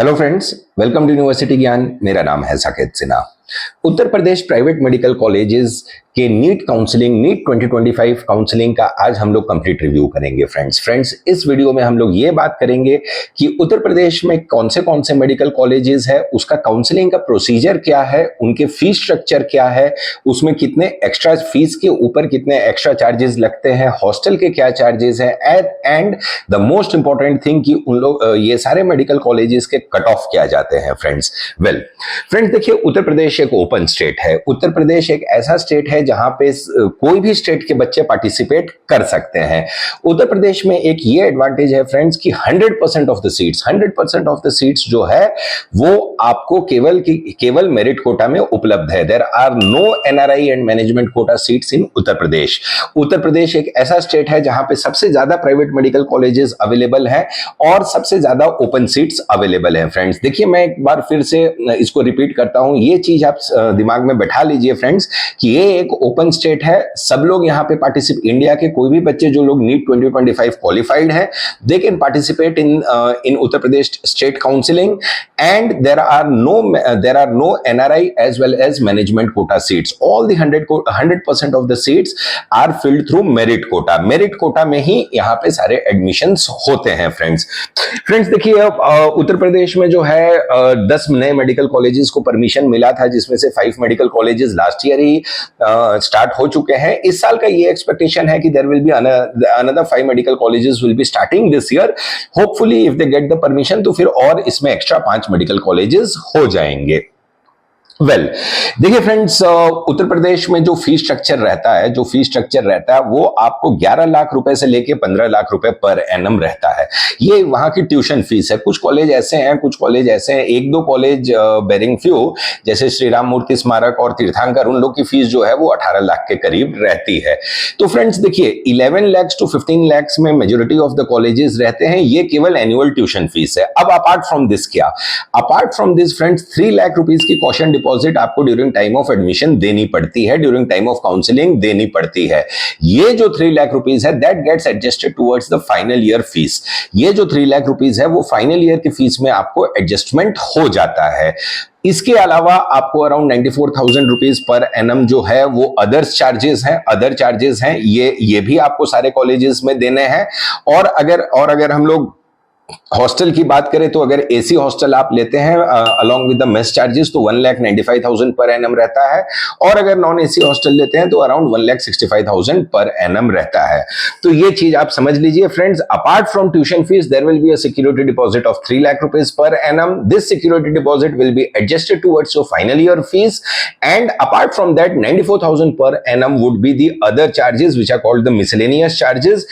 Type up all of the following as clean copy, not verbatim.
Hello friends, welcome to university Gyan. मेरा नाम है Saket Sinha. Uttar Pradesh private medical colleges के नीट काउंसलिंग, नीट 2025 काउंसलिंग का आज हम लोग कंप्लीट रिव्यू करेंगे। फ्रेंड्स इस वीडियो में हम लोग ये बात करेंगे कि उत्तर प्रदेश में कौन से मेडिकल कॉलेजेस है, उसका काउंसलिंग का प्रोसीजर क्या है, उनके फीस स्ट्रक्चर क्या है, उसमें कितने एक्स्ट्रा फीस के ऊपर कितने एक्स्ट्रा चार्जेस लगते हैं, हॉस्टल के क्या चार्जेस है, and the most important thing कि उन लोग ये सारे मेडिकल कॉलेजेस के कट ऑफ किया जाते हैं। फ्रेंड्स देखिए, उत्तर प्रदेश एक ओपन स्टेट है। उत्तर प्रदेश एक ऐसा स्टेट है जहां पे कोई भी स्टेट के बच्चे पार्टिसिपेट कर सकते हैं। उत्तर प्रदेश में एक ये एडवांटेज है फ्रेंड्स कि 100% ऑफ द सीट्स जो है वो आपको केवल मेरिट कोटा में उपलब्ध है। There are no NRI and management quota seats in Uttar Pradesh. Uttar Pradesh एक ऐसा स्टेट है जहां पे सबसे ज्यादा प्राइवेट मेडिकल कॉलेजेस अवेलेबल हैं और सबसे ज्यादा ओपन सीट्स अवेलेबल हैं। फ्रेंड्स देखिए, मैं एक बार फिर से इसको रिपीट करता हूं, ये चीज आप दिमाग में बैठा लीजिए फ्रेंड्स कि ये एक ओपन स्टेट है। सब लोग यहाँ पे पार्टिसिपेट, इंडिया के कोई भी बच्चे जो लोग नीट 2025 क्वालिफाइड हैं, they can participate in Uttar Pradesh state counselling and there are no NRI as well as management quota seats. All the 100% of the seats are filled through merit quota. Merit quota में ही यहाँ पे सारे admissions होते हैं। Friends देखिए, उत्तर प्रदेश में जो है 10 नए मेडिकल कॉलेजेस को परमिशन मिला था, जिसमें से 5 मेडिकल कॉलेजेस लास्ट ईयर ही स्टार्ट हो चुके हैं। इस साल का ये एक्सपेक्टेशन है कि there will be another 5 medical colleges will be starting this year. Hopefully if they get the permission तो फिर और इसमें एक्स्ट्रा 5 मेडिकल कॉलेजेस हो जाएंगे। देखिए फ्रेंड्स, उत्तर प्रदेश में जो फीस स्ट्रक्चर रहता है वो आपको 11 लाख रुपए से लेके 15 लाख रुपए पर एनम रहता है। ये वहां की ट्यूशन फीस है। कुछ कॉलेज ऐसे हैं, एक दो कॉलेज बेरिंग फ्यू जैसे श्री राम मूर्ति स्मारक और तीर्थंकर, उन लोग की फीस जो है वो 18 लाख के करीब रहती है। तो फ्रेंड्स देखिए, 11 लाख to 15 लाख में मेजोरिटी ऑफ द कॉलेजेस रहते हैं। ये केवल एनुअल ट्यूशन फीस है। अब apart from this friends 3 lakh rupees की कॉशन डिपॉजिट आपको ड्यूरिंग टाइम ऑफ एडमिशन देनी पड़ती है, ड्यूरिंग टाइम ऑफ काउंसलिंग देनी पड़ती है। ये जो 3 लाख रुपीस है that gets adjusted towards the final year fees. ये जो 3 लाख रुपीस है वो फाइनल ईयर की फीस में आपको एडजस्टमेंट हो जाता है। इसके अलावा आपको अराउंड 94,000 रुपीज पर एनम जो है वो अदर चार्जेस हैं। ये भी आपको सारे कॉलेजेस में देने हैं। और अगर हम लोग हॉस्टल की बात करें तो अगर एसी हॉस्टल आप लेते हैं along with the mess charges तो 1,95,000 पर एनम रहता है, और अगर नॉन एसी हॉस्टल लेते हैं तो अराउंड 1,65,000 पर एनम रहता है। तो ये चीज आप समझ लीजिए friends. Apart from tuition fees there will be a security deposit of 3 lakh rupees per annum. This security deposit will be adjusted towards your final year fees, and apart from that 94,000 per annum would be the other charges which are called the miscellaneous charges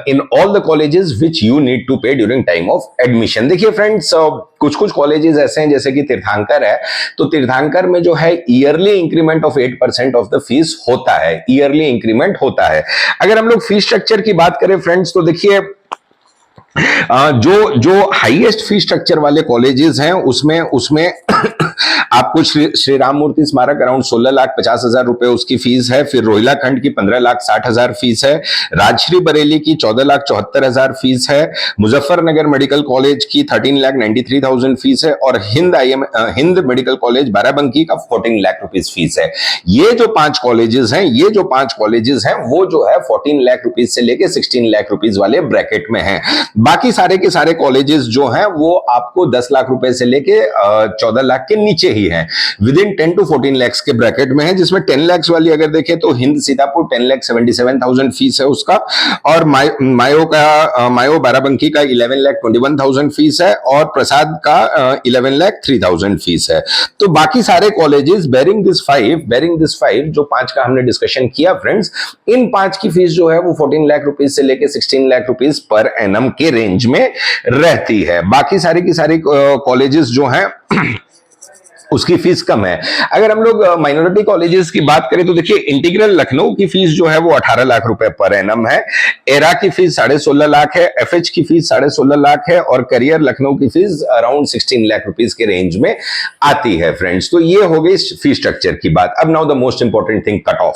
in all the colleges which you need to pay during time of admission. देखिए friends, कुछ colleges ऐसे हैं जैसे कि तीर्थंकर है, तो तीर्थंकर में जो है yearly increment of 8% of the fees होता है। ईयरली इंक्रीमेंट होता है। अगर हम लोग फीस स्ट्रक्चर की बात करें फ्रेंड्स तो देखिए, जो हाईएस्ट फीस स्ट्रक्चर वाले कॉलेजेस हैं उसमें आपको श्री राम मूर्ति स्मारक अराउंड 16,50,000 रुपए उसकी फीस है। फिर रोहिला खंड की 15,60,000 फीस है। राजश्री बरेली की 14,74,000 फीस है। मुजफ्फरनगर मेडिकल कॉलेज की 13,93,000 फीस है। और हिंद मेडिकल कॉलेज बाराबंकी का 14 लाख रुपीस फीस है। ये जो 5 कॉलेजेस हैं वो जो है 14 लाख रुपीस से लेके 16 लाख रुपीस वाले ब्रैकेट में हैं। बाकी सारे के सारे कॉलेजेस जो हैं वो आपको 10 लाख रुपए से लेके 14 लाख के नीचे ही हैं, विद इन 10 to 14 लाख के ब्रैकेट में है। जिसमें 10 लाख वाली अगर देखें तो हिंद सीतापुर 10,77,000 फीस है उसका, और मायो बाराबंकी का 11,21,000 फीस है, और प्रसाद का 11,03,000 फीस है। तो बाकी सारे कॉलेजेस बेरिंग दिस 5 जो 5 का हमने डिस्कशन किया फ्रेंड्स, इन 5 की फीस जो है वो 14 लाख रुपीस से लेके 16 लाख रुपीस पर एनम के रेंज में रहती है। बाकी सारी की सारी कॉलेजेस जो हैं उसकी फीस कम है। अगर हम लोग माइनॉरिटी कॉलेजेस की बात करें तो देखिए इंटीग्रल लखनऊ की फीस जो है वो 18 लाख रुपए पर एनम है, एरा की फीस 16.5 लाख है, एफएच की फीस 16.5 लाख है और करियर लखनऊ की फीस अराउंड 16 लाख रुपीस के रेंज में आती है फ्रेंड्स। तो ये हो गई फीस स्ट्रक्चर की बात। अब now the most important thing, cut off.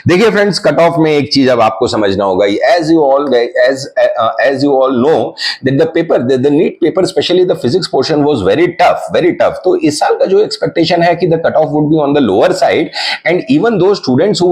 देखिए फ्रेंड्स, कट ऑफ में एक चीज अब आपको समझना होगा, as you all know that the paper, the NEET paper specially the physics portion was very tough. तो इस साल का जो एक्सपेक्टेशन है कि the cut off would be on the lower side and even though students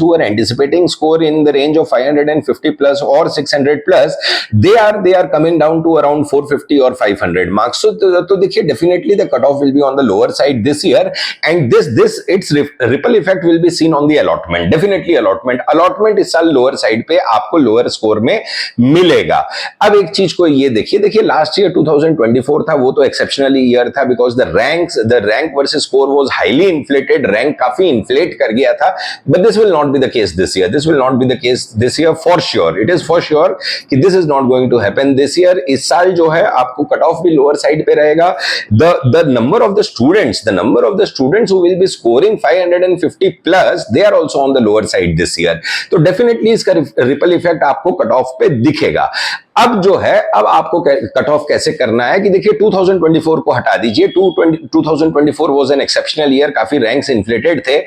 who were anticipating score in the range of 550 plus और 600 plus, they are coming down to around 450 or 500 marks. तो देखिए definitely the cut of will be on the lower side this year and this it's ripple effect will be seen on the allotment. Definitely allotment इस साल lower side पे आपको lower score में मिलेगा। अब एक चीज को ये देखिए लास्ट ईयर 2024 था, वो तो एक्सेप्शनली ईयर था because the rank versus score was highly inflated, rank काफी इन्फ्लेट कर गया था, but this will not be the case this year, for sure, it is for sure कि this is not going to happen this year. इस साल जो है आपको कट ऑफ भी लोअर साइड पे रहेगा। The number of the students who will be scoring 550 plus, they are also on the lower side this year. तो definitely इसका रिपल इफेक्ट आपको कट ऑफ पे दिखेगा। अब जो है, अब आपको कट ऑफ कैसे करना है कि देखिए 2024 को हटा दीजिए, 2024 वाज एन एक्सेप्शनल ईयर, काफी रैंक्स इन्फ्लेटेड थे,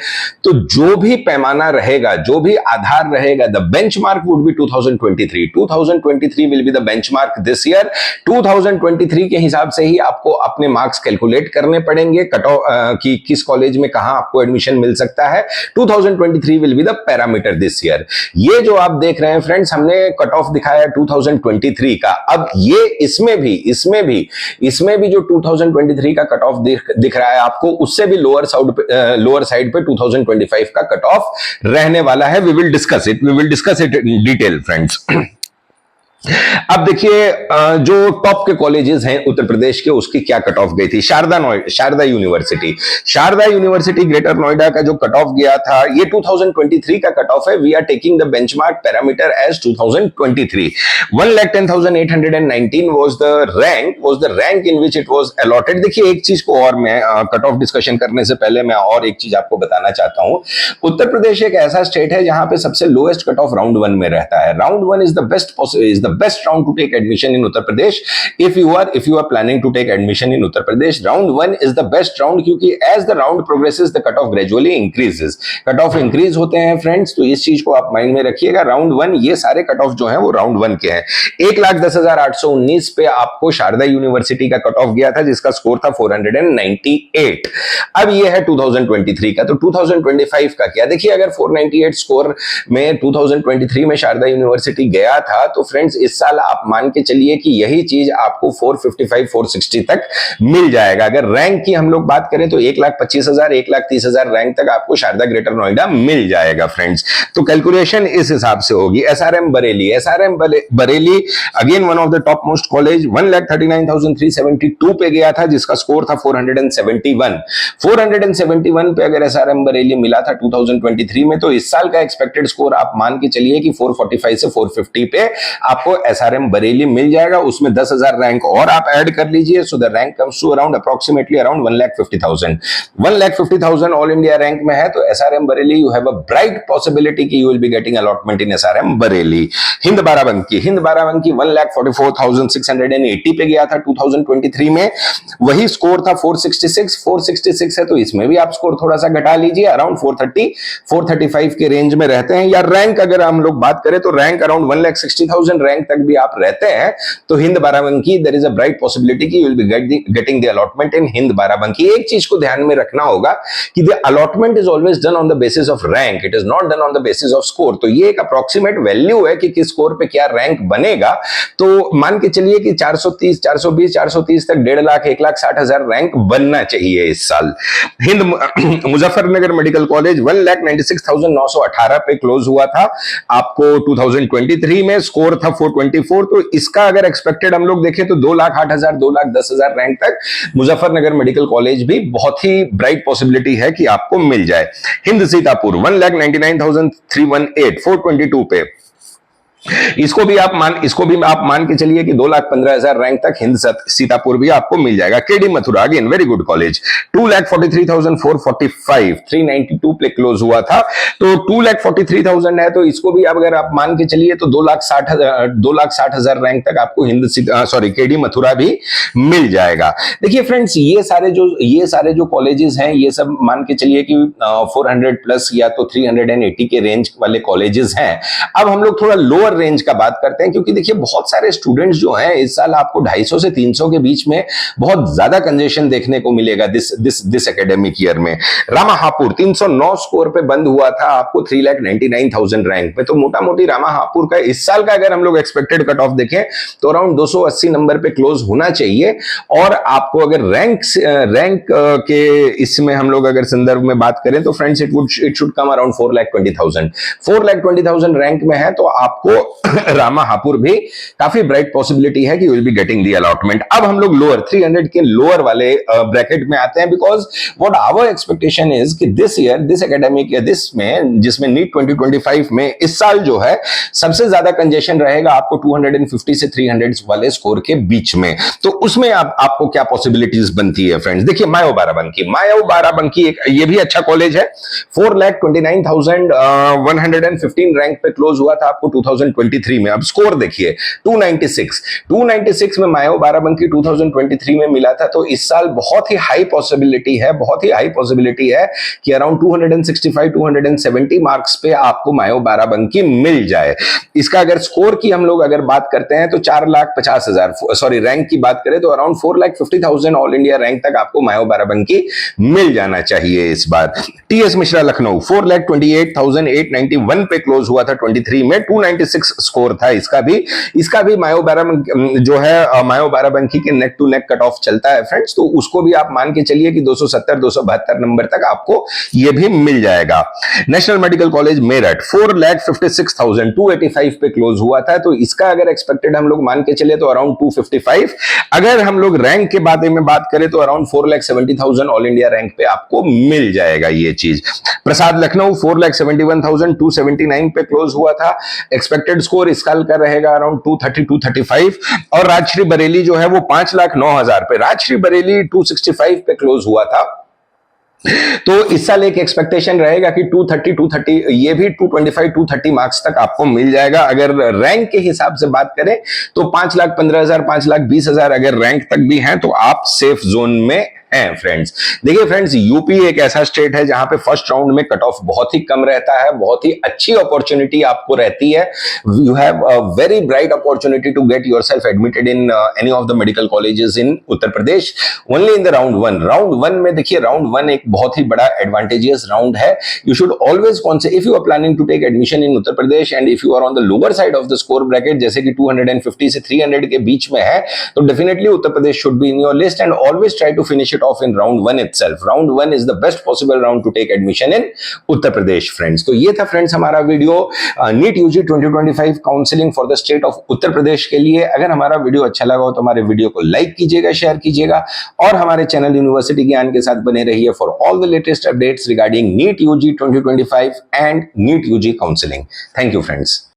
तो जो भी पैमाना रहेगा, जो भी आधार रहेगा, the benchmark would be 2023 will be the benchmark this year. 2023 के हिसाब से ही आपको अपने मार्क्स कैलकुलेट करने पड़ेंगे, कट ऑफ कि किस कॉलेज में कहां आपको एडमिशन मिल सकता है। 2023 will be the parameter this year. ये जो आप देख रहे हैं फ्रेंड्स, हमने कट ऑफ दिखाया 2023 का। अब ये इसमें भी जो 2023 का कट ऑफ दिख रहा है आपको, उससे भी लोअर साइड पे 2025 का कट ऑफ रहने वाला है। We will discuss it in detail friends. अब देखिए जो टॉप के कॉलेजेस हैं उत्तर प्रदेश के, उसकी क्या कट ऑफ गई थी। शारदा यूनिवर्सिटी ग्रेटर नोएडा का जो कट ऑफ गया था, ये 2023 का कट ऑफ है। We are taking the benchmark parameter as 2023। 1,10,819 was the rank in which it was allotted। देखिए एक चीज को और मैं कट ऑफ डिस्कशन करने से पहले मैं और एक चीज आपको बताना चाहता हूं। उत्तर प्रदेश एक ऐसा स्टेट है जहां पे सबसे लोएस्ट कट ऑफ राउंड 1 में रहता है। Round 1 is the best round to take admission in Uttar Pradesh. If you are planning to take admission in Uttar Pradesh, round 1 is the best round, क्योंकि as the round progresses the cutoff gradually increases. Cutoff increase होते हैं friends, तो इस चीज को आप mind में रखिएगा। राउंड 1, ये सारे कट ऑफ जो हैं वो राउंड 1 के हैं। 1,10,819 पे आपको शारदा यूनिवर्सिटी का कट ऑफ गया था, जिसका स्कोर था 498। अब ये है 2023 का। तो 2025 का क्या, देखिए अगर 498 स्कोर में 2023 में शारदा यूनिवर्सिटी गया था, तो फ्रेंड्स इस साल आप मान के चलिए कि यही चीज आपको 455 460 तक मिल जाएगा। अगर रैंक की हम लोग बात करें तो 1,25,000 1,30,000 रैंक तक आपको शारदा ग्रेटर नोएडा मिल जाएगा फ्रेंड्स। तो कैलकुलेशन इस हिसाब से होगी। SRM Bareilly again one of the top most college, 1,39,372 पे गया था, जिसका स्कोर था 471 पे अगर एसआरएम बरेली मिला था 2023 में, तो इस साल का एक्सपेक्टेड स्कोर आप मान के चलिए कि 445 से 450 पे आपको एसआरएम बरेली मिल जाएगा। उसमें 10,000 रैंक और आप ऐड कर लीजिए, so the rank comes to approximately around 1,50,000 all India rank में है। तो SRM Bareilly you have a bright possibility कि you will be getting allotment in SRM Bareilly. Hind Barabanki 1,44,680 पे गया था 2023 में, वही स्कोर था 466 है, तो इसमें भी आप स्कोर थोड़ा सा घटा लीजिए, अराउंड 435 के रेंज में रहते हैं। या रैंक अगर हम लोग बात करें तो रैंक अराउंड 1,60,000 रैंक तक भी आप रहते हैं, तो Hind Barabanki there is a bright possibility कि you will be getting the allotment in Hind Barabanki. एक चीज को ध्यान में रखना होगा कि the allotment is always done on the basis of rank, it is not done on the basis of score. तो ये एक अप्रोक्सीमेट वैल्यू है कि किस स्कोर पे क्या रैंक बनेगा। तो मान के चलिए कि 430 420 430 तक 1.5 लाख 1,60,000 रैंक बनना चाहिए इस साल। हिंद मुजफ्फरनगर मेडिकल कॉलेज 1,96,918 पे क्लोज हुआ था आपको 2023 में, स्कोर था 424। तो इसका अगर एक्सपेक्टेड हम लोग देखें तो 2,08,000 2,10,000 रैंक तक मुजफ्फरनगर मेडिकल कॉलेज भी बहुत ही ब्राइट पॉसिबिलिटी है कि आपको मिल जाए। हिंद सीतापुर 1,99,318 422 पे इसको भी आप मान के चलिए कि 2,15,000 रैंक तक हिंद सीतापुर भी आपको मिल जाएगा। KD Mathura again very good college, 2,43,445, 392 पे क्लोज हुआ था, तो 2,43,000 है, तो इसको भी अगर आप मान के चलिए तो 2,60,000 रैंक तक आपको केडी मथुरा भी मिल जाएगा। देखिए फ्रेंड्स, ये सारे जो कॉलेजेस हैं, ये सब मान के चलिए कि 400 प्लस या तो 380 के रेंज वाले कॉलेजेस हैं। अब हम लोग थोड़ा लोअर रेंज का बात करते हैं, क्योंकि देखिए बहुत सारे स्टूडेंट्स जो हैं इस साल आपको 250 से 300 के बीच में बहुत ज्यादा कंजेशन देखने को मिलेगा दिस एकेडमिक ईयर में। रामाहापुर 309 स्कोर पे बंद हुआ था आपको 3,99,000 रैंक पे, तो मोटा मोटी रामाहापुर का इस साल का अगर हम लोग एक्सपेक्टेड कट ऑफ देखें तो अराउंड 280 नंबर पे क्लोज होना चाहिए। और आपको अगर रैंक के इसमें हम लोग अगर संदर्भ में बात करें तो friends it should come around 4,20,000 rank में है, तो आपको रामाहापुर भी काफी ब्राइट पॉसिबिलिटी है कि you will be getting the allotment. अब हम लोग लोअर 300 के लोअर वाले ब्रैकेट में आते हैं, because what our expectation is कि दिस ईयर दिस एकेडमिक जिसमें नीट 2025 में इस साल जो है सबसे ज्यादा कंजेशन रहेगा आपको 250 से 300 वाले स्कोर के बीच में। तो उसमें आपको क्या पॉसिबिलिटीज बनती है फ्रेंड्स? देखिए मायो बाराबंकी एक ये भी अच्छा कॉलेज है, 4,29,115 रैंक पे क्लोज हुआ था आपको 2023 में। अब स्कोर देखिए 296 में मायो बाराबंकी 2023 में मिला था, तो इस साल बहुत ही हाई पॉसिबिलिटी है कि अराउंड 265-270 मार्क्स पे आपको मायो बाराबंकी मिल जाए। इसका अगर स्कोर की हम लोग अगर बात करते हैं तो 4,50,000 रैंक की बात करें तो अराउंड 4,50,000 ऑल इंडिया रैंक तक आपको मायो बाराबंकी मिल जाना चाहिए इस बार। टीएस मिश्रा लखनऊ 4,28,891 पे क्लोज हुआ था 23 में, 296 स्कोर था इसका भी मायो बाराबंकी के neck to neck cut off चलता है फ्रेंड्स, तो उसको भी आप मान के चलिए कि 270-272 नंबर तक आपको ये भी मिल जाएगा। नेशनल मेडिकल कॉलेज मेरठ 4,56,285 पे क्लोज हुआ था, तो इसका अगर एक्सपेक्टेड हम लोग मान के चले तो अराउंड 255। अगर हम लोग रैंक के बारे में बात करें तो अराउंड 4,70,000 ऑल इंडिया रैंक पे आपको मिल जाएगा ये चीज। प्रसाद लखनऊ 4,71,279 पे क्लोज हुआ था, एक्सपेक्टेड स्कोर इस साल का रहेगा अराउंड 230-235। और राजश्री बरेली जो है वो 5,09,000 पे, राजश्री बरेली 265 पे क्लोज हुआ था, तो इस साल एक एक्सपेक्टेशन रहेगा कि 230 ये भी 225-230 मार्क्स तक आपको मिल जाएगा। अगर रैंक के हिसाब से बात करें तो 5,15,000 5,20,000 अगर रैंक तक भी हैं तो आप सेफ जोन में हैं फ्रेंड्स। देखिए फ्रेंड्स, यूपी एक ऐसा स्टेट है जहां पे फर्स्ट राउंड में कट ऑफ बहुत ही कम रहता है, बहुत ही अच्छी अपॉर्चुनिटी आपको रहती है। You have a very bright opportunity to get yourself admitted in any of the medical colleges in Uttar Pradesh only in the round one में। देखिए राउंड वन एक बहुत ही बड़ा एडवांटेजियस राउंड है। You should always if you are planning to take admission in Uttar Pradesh and if you are on the lower side of the score bracket, जैसे कि 250 से 300 के बीच में है, तो definitely Uttar Pradesh should be in your list and always try to finish it off in round 1 itself. Round 1 is the best possible round to take admission in Uttar Pradesh friends. तो ये था फ्रेंड्स हमारा video NEET UG 2025 counselling for the state of Uttar Pradesh के लिए। अगर हमारा video अच्छा लगा हो तो हमारे वीडियो को लाइक कीजिएगा, शेयर कीजिएगा और हमारे चैनल यूनिवर्सिटी ज्ञान के साथ बने रहिए for all the latest updates regarding NEET UG 2025 and NEET UG counselling. Thank you friends.